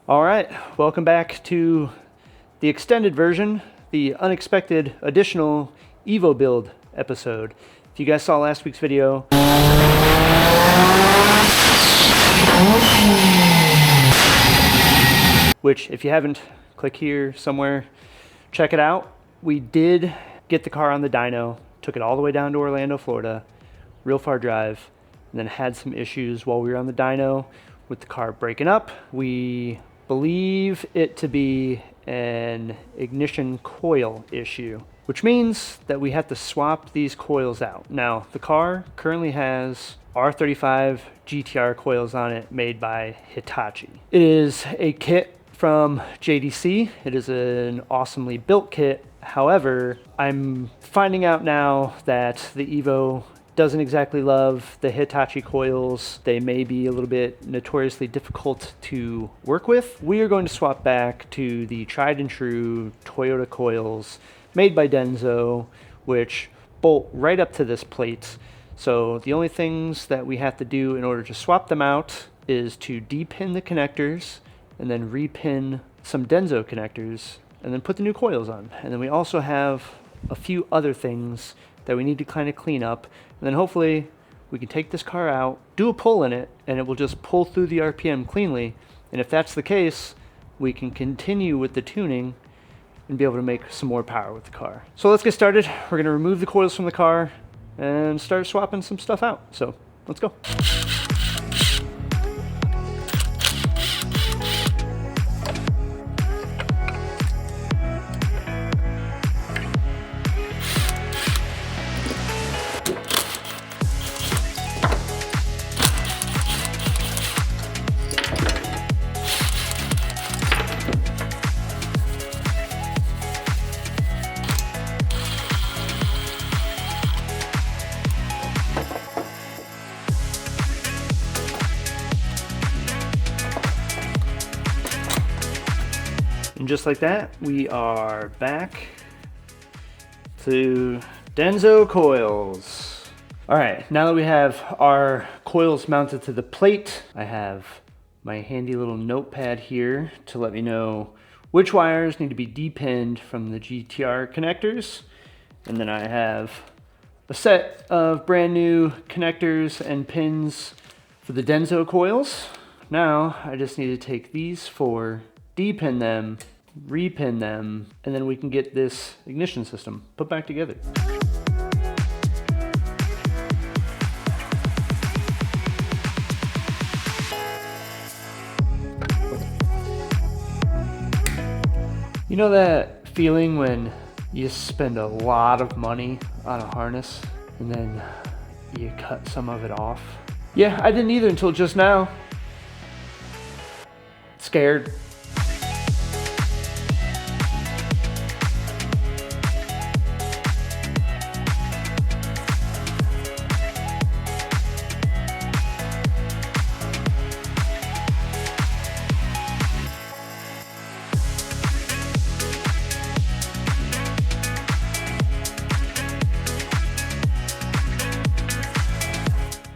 All right, welcome back to the extended version, the unexpected additional Evo build episode. If you guys saw last week's video, which if you haven't, click here somewhere, check it out. We did get the car on the dyno, took it all the way down to Orlando, Florida, real far drive, and then had some issues while we were on the dyno with the car breaking up. We believe it to be an ignition coil issue, which means that we have to swap these coils out. Now, the car currently has R35 GTR coils on it made by Hitachi. It is a kit from JDC. It is an awesomely built kit. However, I'm finding out now that the Evo doesn't exactly love the Hitachi coils. They may be a little bit notoriously difficult to work with. We are going to swap back to the tried and true Toyota coils made by Denso, which bolt right up to this plate. So the only things that we have to do in order to swap them out is to depin the connectors and then repin some Denso connectors and then put the new coils on. And then we also have a few other things that we need to kind of clean up. And then hopefully we can take this car out, do a pull in it, and it will just pull through the RPM cleanly. And if that's the case, we can continue with the tuning and be able to make some more power with the car. So let's get started. We're gonna remove the coils from the car and start swapping some stuff out. So let's go. And just like that, we are back to Denso coils. All right, now that we have our coils mounted to the plate, I have my handy little notepad here to let me know which wires need to be depinned from the GTR connectors. And then I have a set of brand new connectors and pins for the Denso coils. Now I just need to take these four, depin them, repin them, and then we can get this ignition system put back together. You know that feeling when you spend a lot of money on a harness and then you cut some of it off? Yeah, I didn't either until just now. Scared.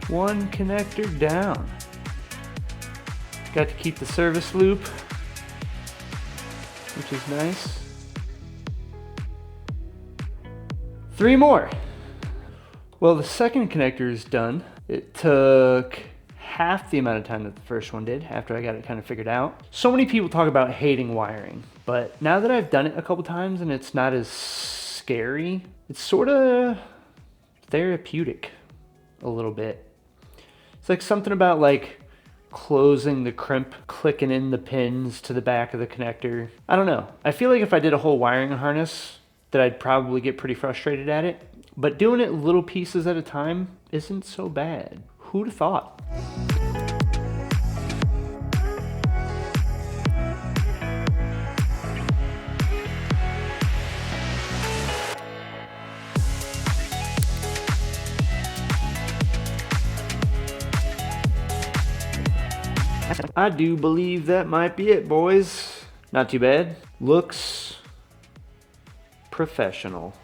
One connector down. Got to keep the service loop, which is nice. 3 more. Well, the second connector is done. It took half the amount of time that the first one did after I got it kind of figured out. So many people talk about hating wiring, but now that I've done it a couple times and it's not as scary, it's sort of therapeutic a little bit. It's like something about like closing the crimp, clicking in the pins to the back of the connector. I don't know. I feel like if I did a whole wiring harness that I'd probably get pretty frustrated at it, but doing it little pieces at a time isn't so bad. Who'd have thought? I do believe that might be it, boys. Not too bad. Looks professional.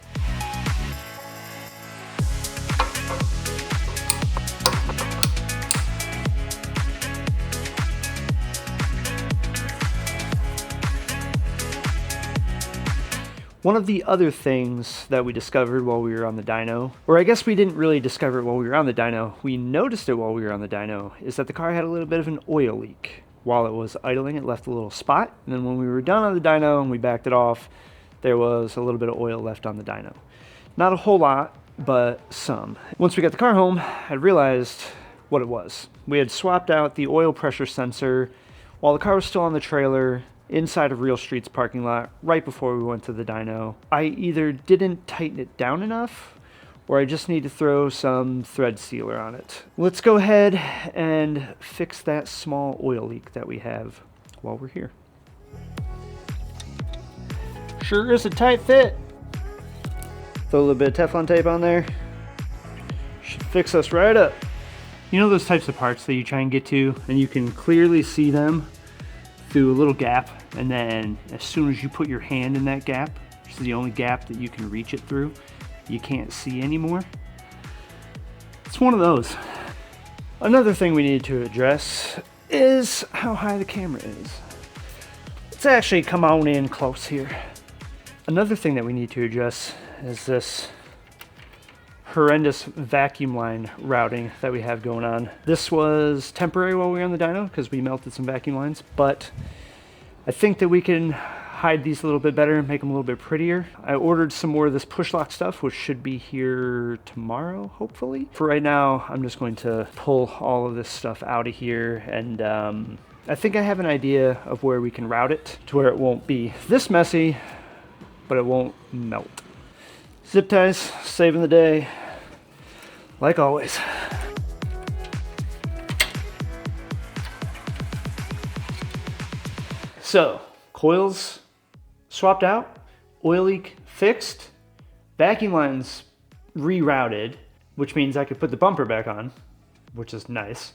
One of the other things that we discovered while we were on the dyno, or I guess we didn't really discover it while we were on the dyno, we noticed it while we were on the dyno, is that the car had a little bit of an oil leak. While it was idling, it left a little spot, and then when we were done on the dyno and we backed it off, there was a little bit of oil left on the dyno. Not a whole lot, but some. Once we got the car home, I realized what it was. We had swapped out the oil pressure sensor while the car was still on the trailer inside of Real Street's parking lot right before we went to the dyno. I either didn't tighten it down enough or I just need to throw some thread sealer on it. Let's go ahead and fix that small oil leak that we have while we're here. Sure is a tight fit. Throw a little bit of Teflon tape on there. Should fix us right up. You know those types of parts that you try and get to and you can clearly see them through a little gap, and then as soon as you put your hand in that gap, which is the only gap that you can reach it through, you can't see anymore? It's one of those. Another thing we need to address is how high the camera is. Let's actually come on in close here. Another thing that we need to address is this horrendous vacuum line routing that we have going on. This was temporary while we were on the dyno because we melted some vacuum lines, but I think that we can hide these a little bit better and make them a little bit prettier. I ordered some more of this push lock stuff, which should be here tomorrow, hopefully. For right now, I'm just going to pull all of this stuff out of here, and I think I have an idea of where we can route it to where it won't be this messy, but it won't melt. Zip ties, saving the day, like always. So, coils swapped out, oil leak fixed, vacuum lines rerouted, which means I could put the bumper back on, which is nice.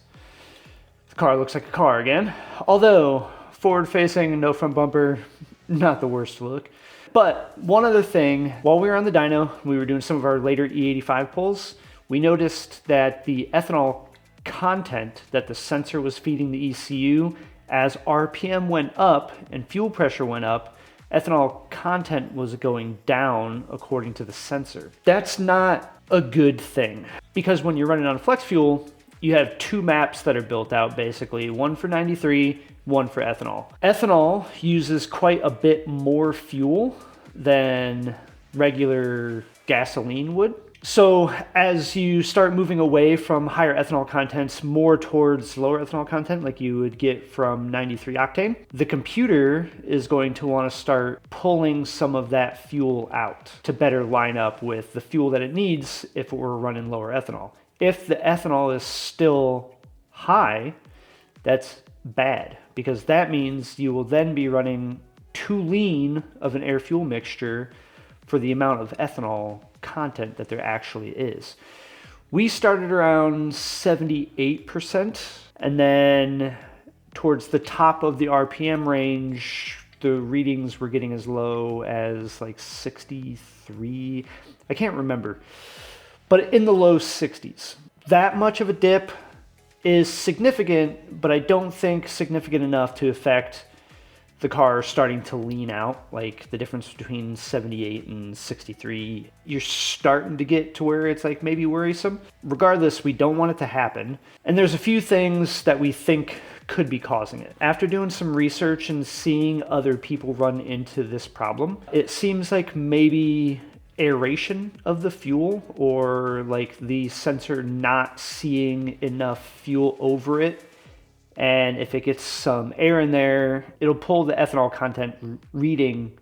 The car looks like a car again, although forward facing, no front bumper, not the worst look. But one other thing, while we were on the dyno, we were doing some of our later E85 pulls, we noticed that the ethanol content that the sensor was feeding the ECU, as RPM went up and fuel pressure went up, ethanol content was going down according to the sensor. That's not a good thing, because when you're running on flex fuel, you have two maps that are built out basically, one for 93, one for ethanol. Ethanol uses quite a bit more fuel than regular gasoline would. So as you start moving away from higher ethanol contents more towards lower ethanol content like you would get from 93 octane, the computer is going to want to start pulling some of that fuel out to better line up with the fuel that it needs if it were running lower ethanol. If the ethanol is still high, that's bad, because that means you will then be running too lean of an air-fuel mixture for the amount of ethanol content that there actually is. We started around 78%, and then towards the top of the RPM range, the readings were getting as low as like 63. I can't remember, but in the low 60s. That much of a dip is significant, but I don't think significant enough to affect the car starting to lean out. Like the difference between 78 and 63, you're starting to get to where it's like maybe worrisome. Regardless, we don't want it to happen. And there's a few things that we think could be causing it. After doing some research and seeing other people run into this problem, it seems like maybe aeration of the fuel, or like the sensor not seeing enough fuel over it, and if it gets some air in there, it'll pull the ethanol content reading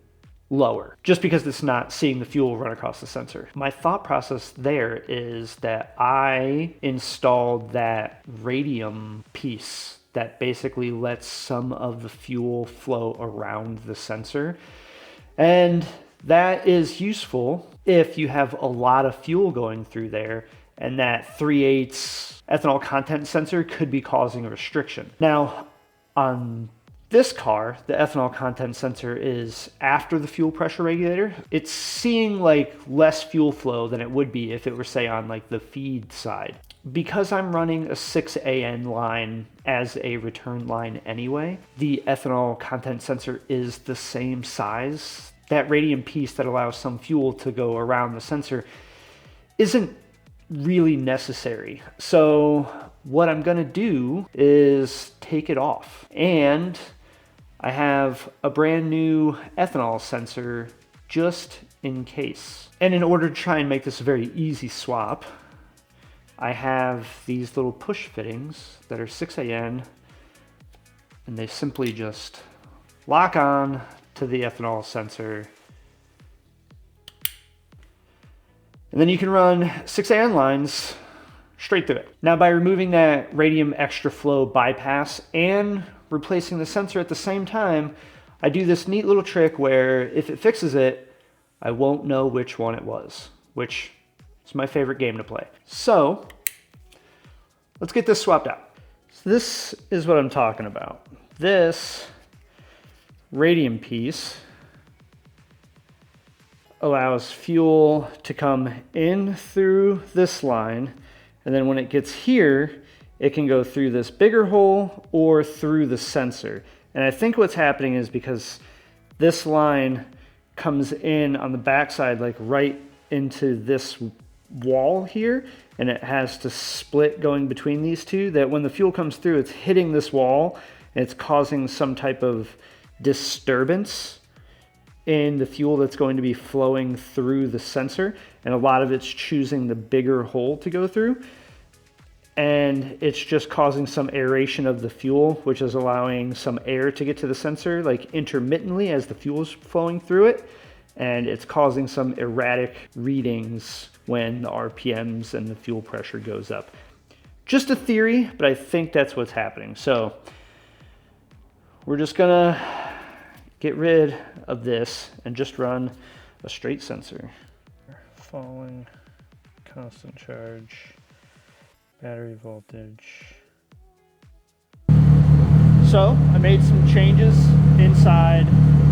lower just because it's not seeing the fuel run across the sensor. My thought process there is that I installed that Radium piece that basically lets some of the fuel flow around the sensor, and that is useful if you have a lot of fuel going through there, and that 3/8 ethanol content sensor could be causing a restriction. Now, on this car, the ethanol content sensor is after the fuel pressure regulator. It's seeing like less fuel flow than it would be if it were, say, on like the feed side. Because I'm running a 6AN line as a return line anyway, the ethanol content sensor is the same size that radium piece that allows some fuel to go around the sensor isn't really necessary. So what I'm gonna do is take it off. And I have a brand new ethanol sensor just in case. And in order to try and make this a very easy swap, I have these little push fittings that are 6AN, and they simply just lock on to the ethanol sensor. And then you can run 6AN lines straight through it. Now, by removing that radium extra flow bypass and replacing the sensor at the same time, I do this neat little trick where if it fixes it, I won't know which one it was, which is my favorite game to play. So let's get this swapped out. So this is what I'm talking about. This radium piece allows fuel to come in through this line, and then when it gets here, it can go through this bigger hole or through the sensor. And I think what's happening is because this line comes in on the backside, like right into this wall here, and it has to split going between these two, that when the fuel comes through, it's hitting this wall and it's causing some type of disturbance in the fuel that's going to be flowing through the sensor, and a lot of it's choosing the bigger hole to go through, and it's just causing some aeration of the fuel, which is allowing some air to get to the sensor like intermittently as the fuel is flowing through it, and it's causing some erratic readings when the RPMs and the fuel pressure goes up. Just a theory, but I think that's what's happening. So we're just gonna get rid of this and just run a straight sensor. Falling, constant charge, battery voltage. So I made some changes inside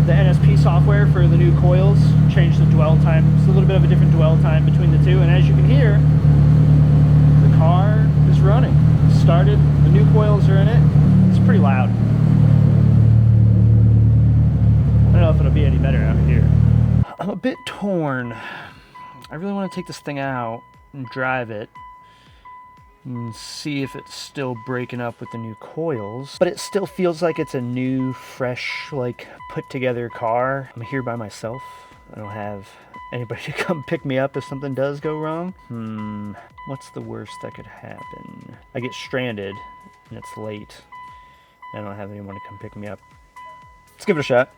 the NSP software for the new coils, changed the dwell time. It's a little bit of a different dwell time between the two, and as you can hear, the car is running. It started, the new coils are in it. It's pretty loud. I don't know if it'll be any better out here. I'm a bit torn. I really want to take this thing out and drive it and see if it's still breaking up with the new coils, but it still feels like it's a new, fresh, like put together car. I'm here by myself. I don't have anybody to come pick me up if something does go wrong. What's the worst that could happen? I get stranded and it's late. I don't have anyone to come pick me up. Let's give it a shot.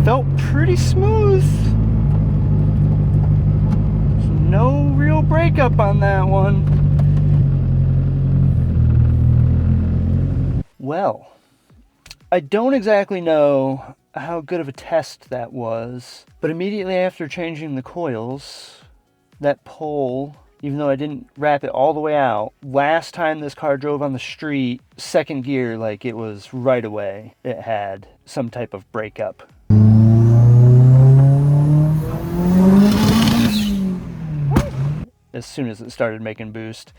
Felt pretty smooth. No real breakup on that one. Well, I don't exactly know how good of a test that was, but immediately after changing the coils, that pole, even though I didn't wrap it all the way out, last time this car drove on the street, second gear, like it was right away, it had some type of breakup. As soon as it started making boost.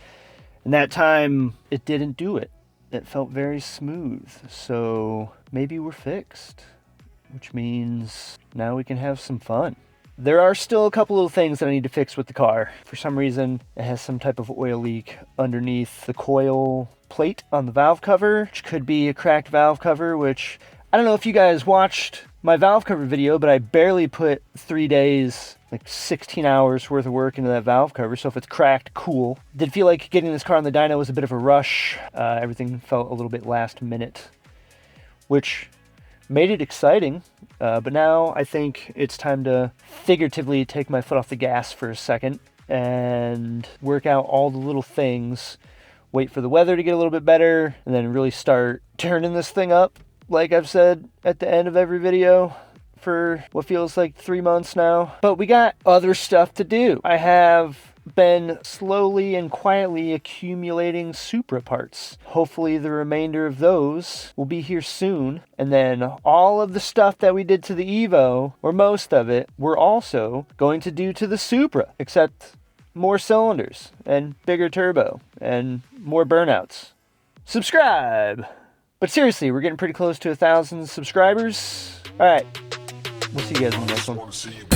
And that time, it didn't do it. It felt very smooth, so maybe we're fixed, which means now we can have some fun. There are still a couple of things that I need to fix with the car. For some reason, it has some type of oil leak underneath the coil plate on the valve cover, which could be a cracked valve cover, which I don't know if you guys watched my valve cover video, but I barely put 3 days, like 16 hours worth of work into that valve cover, so if it's cracked, cool. Did feel like getting this car on the dyno was a bit of a rush. Everything felt a little bit last minute, which made it exciting, but now I think it's time to figuratively take my foot off the gas for a second and work out all the little things, wait for the weather to get a little bit better, and then really start turning this thing up, like I've said at the end of every video, for what feels like 3 months now. But we got other stuff to do. I have been slowly and quietly accumulating Supra parts. Hopefully the remainder of those will be here soon. And then all of the stuff that we did to the Evo, or most of it, we're also going to do to the Supra, except more cylinders and bigger turbo and more burnouts. Subscribe! But seriously, we're getting pretty close to 1,000 subscribers. All right, we'll see you guys in the next one.